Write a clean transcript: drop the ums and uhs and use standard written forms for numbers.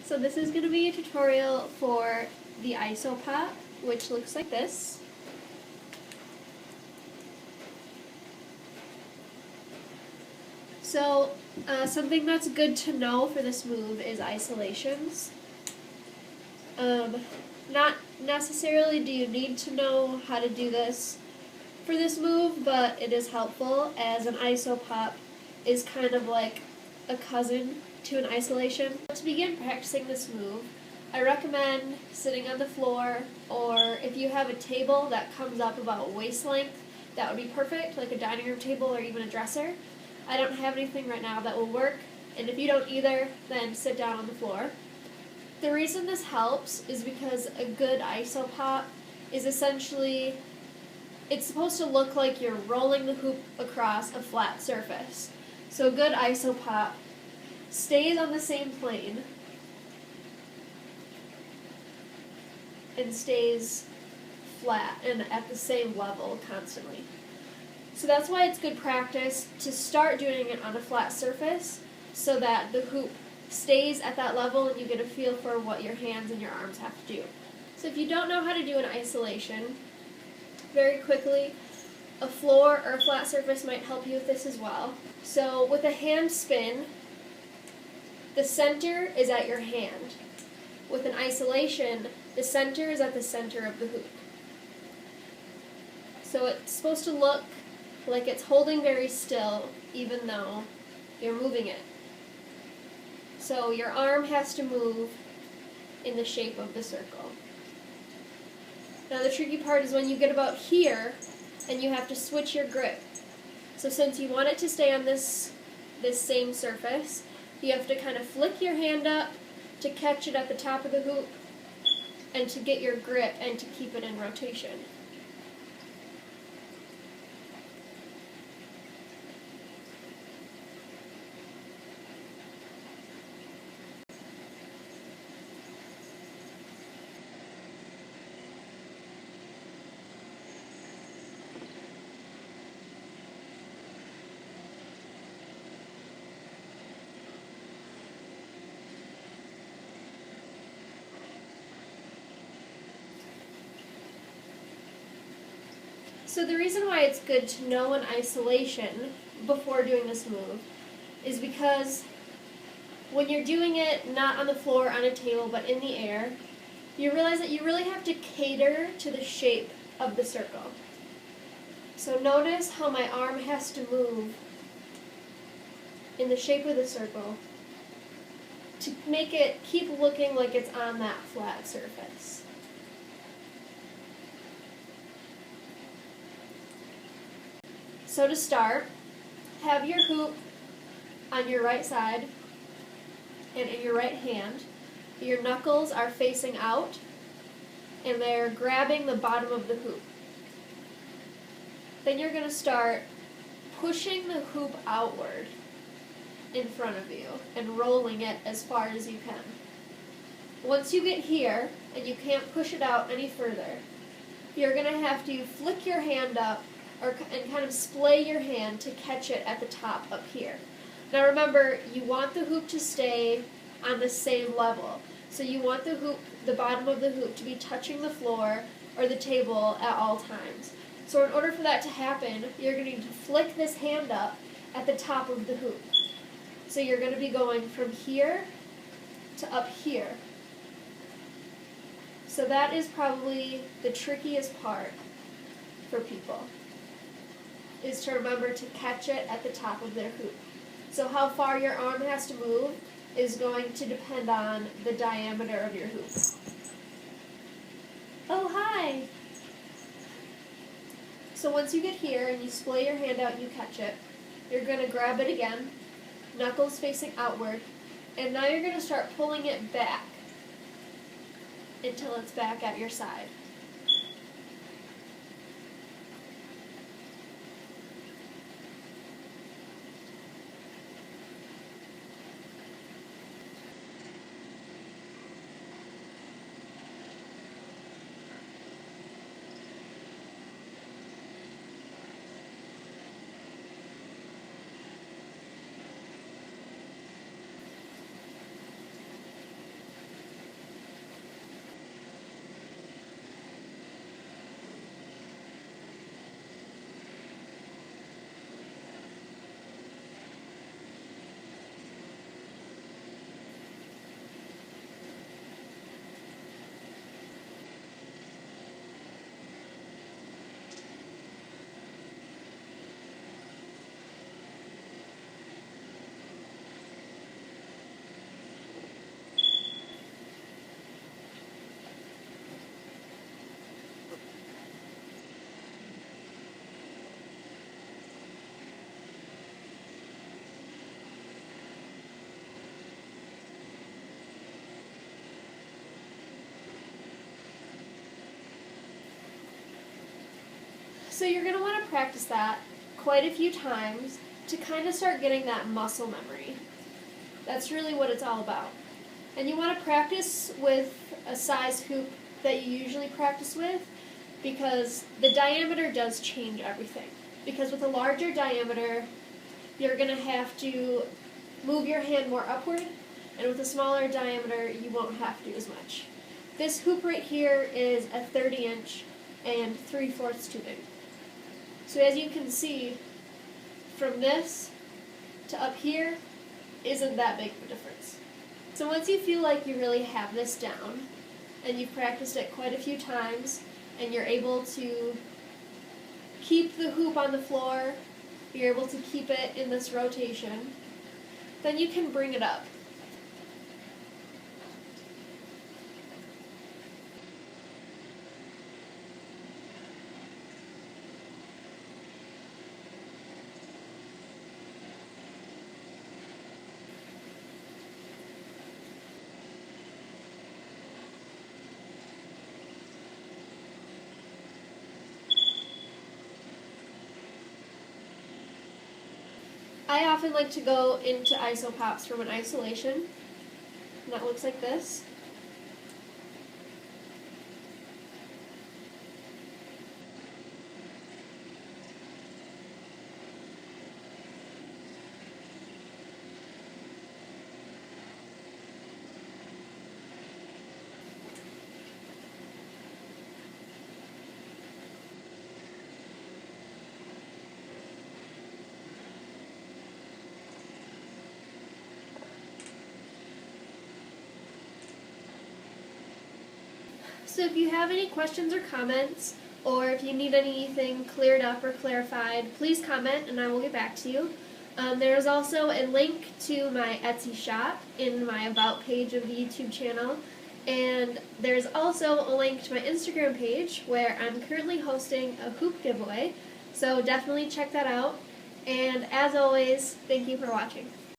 So this is going to be a tutorial for the ISO pop, which looks like this. So something that's good to know for this move is isolations. Not necessarily do you need to know how to do this for this move, but it is helpful as an ISO pop is kind of like a cousin to an isolation. To begin practicing this move, I recommend sitting on the floor, or if you have a table that comes up about waist length, that would be perfect, like a dining room table or even a dresser. I don't have anything right now that will work, and if you don't either, then sit down on the floor. The reason this helps is because a good ISO pop is essentially, it's supposed to look like you're rolling the hoop across a flat surface. So a good ISO pop stays on the same plane and stays flat and at the same level constantly. So that's why it's good practice to start doing it on a flat surface so that the hoop stays at that level and you get a feel for what your hands and your arms have to do. So if you don't know how to do an isolation, very quickly, a floor or a flat surface might help you with this as well. So with a hand spin, the center is at your hand. With an isolation, the center is at the center of the hoop. So it's supposed to look like it's holding very still, even though you're moving it. So your arm has to move in the shape of the circle. Now the tricky part is when you get about here, and you have to switch your grip. So since you want it to stay on this same surface, you have to kind of flick your hand up to catch it at the top of the hoop, and to get your grip and to keep it in rotation. So the reason why it's good to know an isolation before doing this move is because when you're doing it not on the floor, on a table, but in the air, you realize that you really have to cater to the shape of the circle. So notice how my arm has to move in the shape of the circle to make it keep looking like it's on that flat surface. So to start, have your hoop on your right side and in your right hand. Your knuckles are facing out and they're grabbing the bottom of the hoop. Then you're going to start pushing the hoop outward in front of you and rolling it as far as you can. Once you get here and you can't push it out any further, you're going to have to flick your hand up and kind of splay your hand to catch it at the top up here. Now remember, you want the hoop to stay on the same level. So you want the bottom of the hoop to be touching the floor or the table at all times. So in order for that to happen, you're going to need to flick this hand up at the top of the hoop. So you're going to be going from here to up here. So that is probably the trickiest part for people, is to remember to catch it at the top of their hoop. So how far your arm has to move is going to depend on the diameter of your hoop. Oh, hi! So once you get here and you splay your hand out and you catch it, you're going to grab it again, knuckles facing outward, and now you're going to start pulling it back until it's back at your side. So you're going to want to practice that quite a few times to kind of start getting that muscle memory. That's really what it's all about. And you want to practice with a size hoop that you usually practice with, because the diameter does change everything. Because with a larger diameter, you're going to have to move your hand more upward, and with a smaller diameter, you won't have to as much. This hoop right here is a 30-inch and 3/4 tubing. So as you can see, from this to up here isn't that big of a difference. So once you feel like you really have this down, and you've practiced it quite a few times, and you're able to keep the hoop on the floor, you're able to keep it in this rotation, then you can bring it up. I often like to go into iso pops from an isolation, and that looks like this. So if you have any questions or comments, or if you need anything cleared up or clarified, please comment and I will get back to you. There is also a link to my Etsy shop in my About page of the YouTube channel, and there's also a link to my Instagram page where I'm currently hosting a hoop giveaway, so definitely check that out. And as always, thank you for watching.